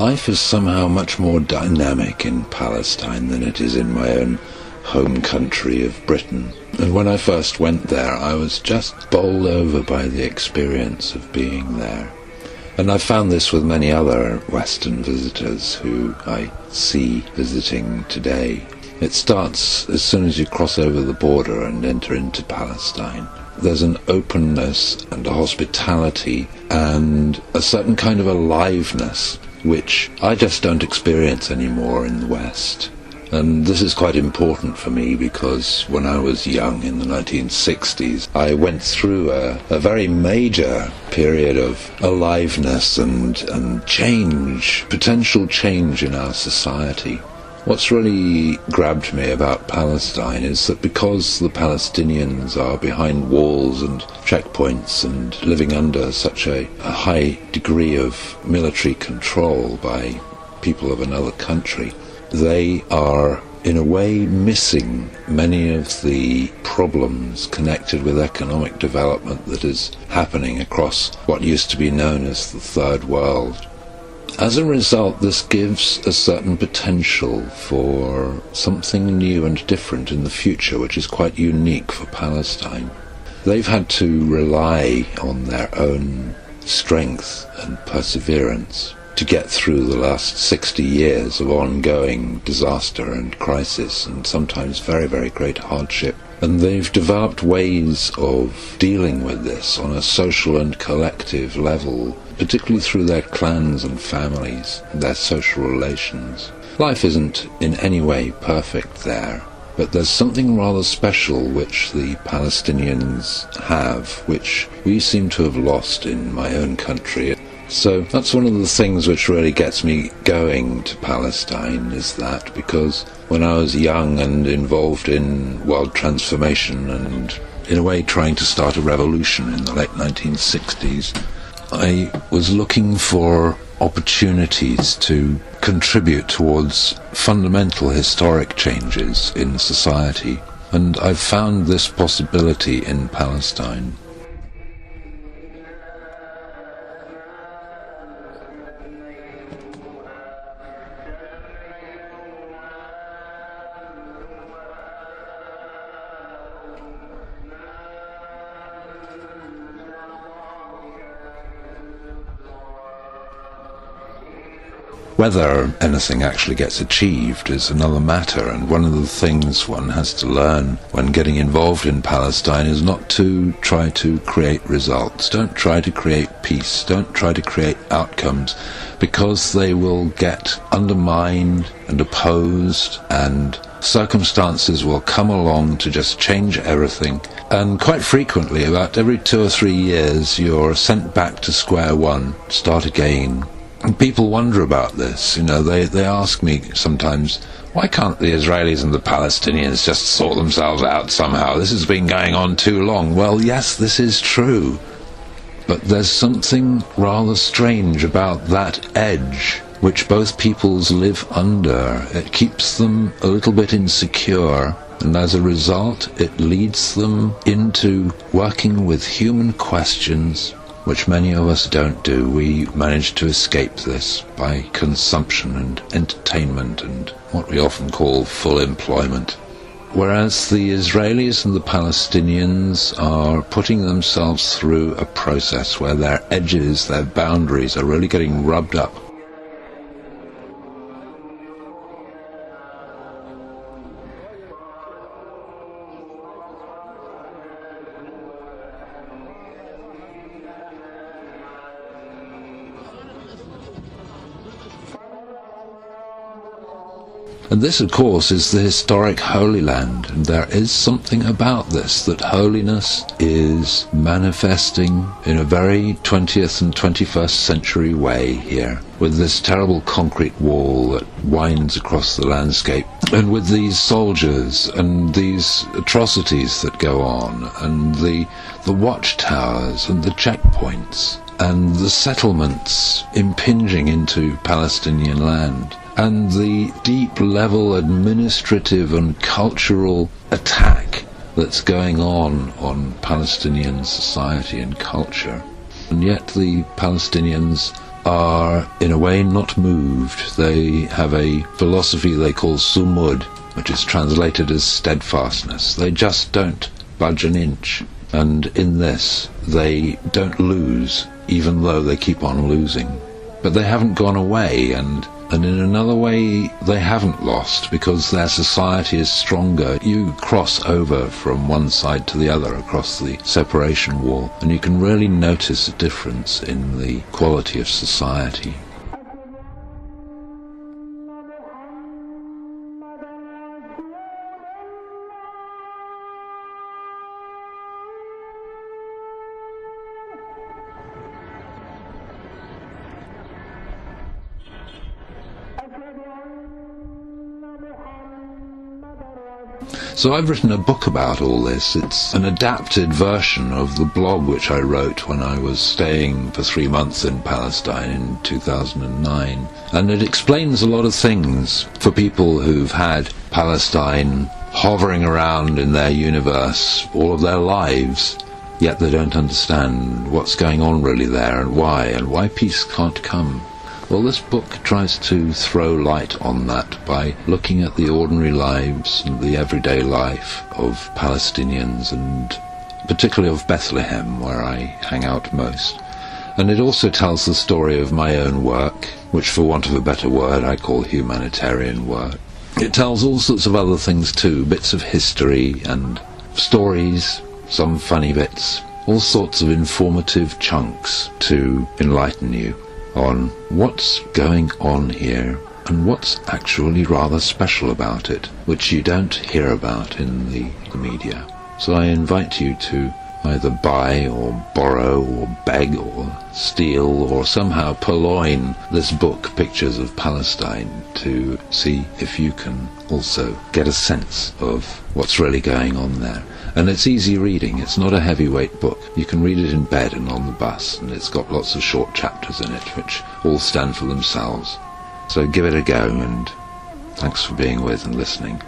life is somehow much more dynamic in Palestine than it is in my own home country of Britain. And when I first went there, I was just bowled over by the experience of being there. And I've found this with many other Western visitors who I see visiting today. It starts as soon as you cross over the border and enter into Palestine. There's an openness and a hospitality and a certain kind of aliveness which I just don't experience anymore in the West. And this is quite important for me because when I was young in the 1960s, I went through a very major period of aliveness and change, potential change in our society. What's really grabbed me about Palestine is that because the Palestinians are behind walls and checkpoints and living under such a high degree of military control by people of another country, they are in a way missing many of the problems connected with economic development that is happening across what used to be known as the Third World. As a result, this gives a certain potential for something new and different in the future, which is quite unique for Palestine. They've had to rely on their own strength and perseverance to get through the last 60 years of ongoing disaster and crisis and sometimes very, very great hardship. And they've developed ways of dealing with this on a social and collective level, particularly through their clans and families, and their social relations. Life isn't in any way perfect there, but there's something rather special which the Palestinians have, which we seem to have lost in my own country. So that's one of the things which really gets me going to Palestine, is that because when I was young and involved in world transformation and in a way trying to start a revolution in the late 1960s, I was looking for opportunities to contribute towards fundamental historic changes in society, and I've found this possibility in Palestine. Whether anything actually gets achieved is another matter, and one of the things one has to learn when getting involved in Palestine is not to try to create results. Don't try to create peace. Don't try to create outcomes, because they will get undermined and opposed, and circumstances will come along to just change everything. And quite frequently, about every 2 or 3 years, you're sent back to square one, start again. And people wonder about this. You know, they ask me sometimes, why can't the Israelis and the Palestinians just sort themselves out somehow? This has been going on too long. Well, yes, this is true. But there's something rather strange about that edge which both peoples live under. It keeps them a little bit insecure, and as a result, it leads them into working with human questions, which many of us don't do. We manage to escape this by consumption and entertainment and what we often call full employment. Whereas the Israelis and the Palestinians are putting themselves through a process where their edges, their boundaries are really getting rubbed up. And this, of course, is the historic Holy Land, and there is something about this, that holiness is manifesting in a very 20th and 21st century way here, with this terrible concrete wall that winds across the landscape, and with these soldiers and these atrocities that go on, and the watchtowers and the checkpoints, and the settlements impinging into Palestinian land, and the deep-level administrative and cultural attack that's going on Palestinian society and culture. And yet the Palestinians are, in a way, not moved. They have a philosophy they call sumud, which is translated as steadfastness. They just don't budge an inch. And in this, they don't lose, even though they keep on losing. But they haven't gone away, and in another way, they haven't lost, because their society is stronger. You cross over from one side to the other across the separation wall, and you can really notice a difference in the quality of society. So I've written a book about all this. It's an adapted version of the blog which I wrote when I was staying for 3 months in Palestine in 2009. And it explains a lot of things for people who've had Palestine hovering around in their universe all of their lives, yet they don't understand what's going on really there and why peace can't come. Well, this book tries to throw light on that by looking at the ordinary lives and the everyday life of Palestinians, and particularly of Bethlehem, where I hang out most. And it also tells the story of my own work, which for want of a better word I call humanitarian work. It tells all sorts of other things too, bits of history and stories, some funny bits, all sorts of informative chunks to enlighten you on what's going on here and what's actually rather special about it, which you don't hear about in the media. So I invite you to either buy or borrow or beg or steal or somehow purloin this book, Pictures of Palestine, to see if you can also get a sense of what's really going on there. And it's easy reading. It's not a heavyweight book. You can read it in bed and on the bus, and it's got lots of short chapters in it which all stand for themselves. So give it a go, and thanks for being with and listening.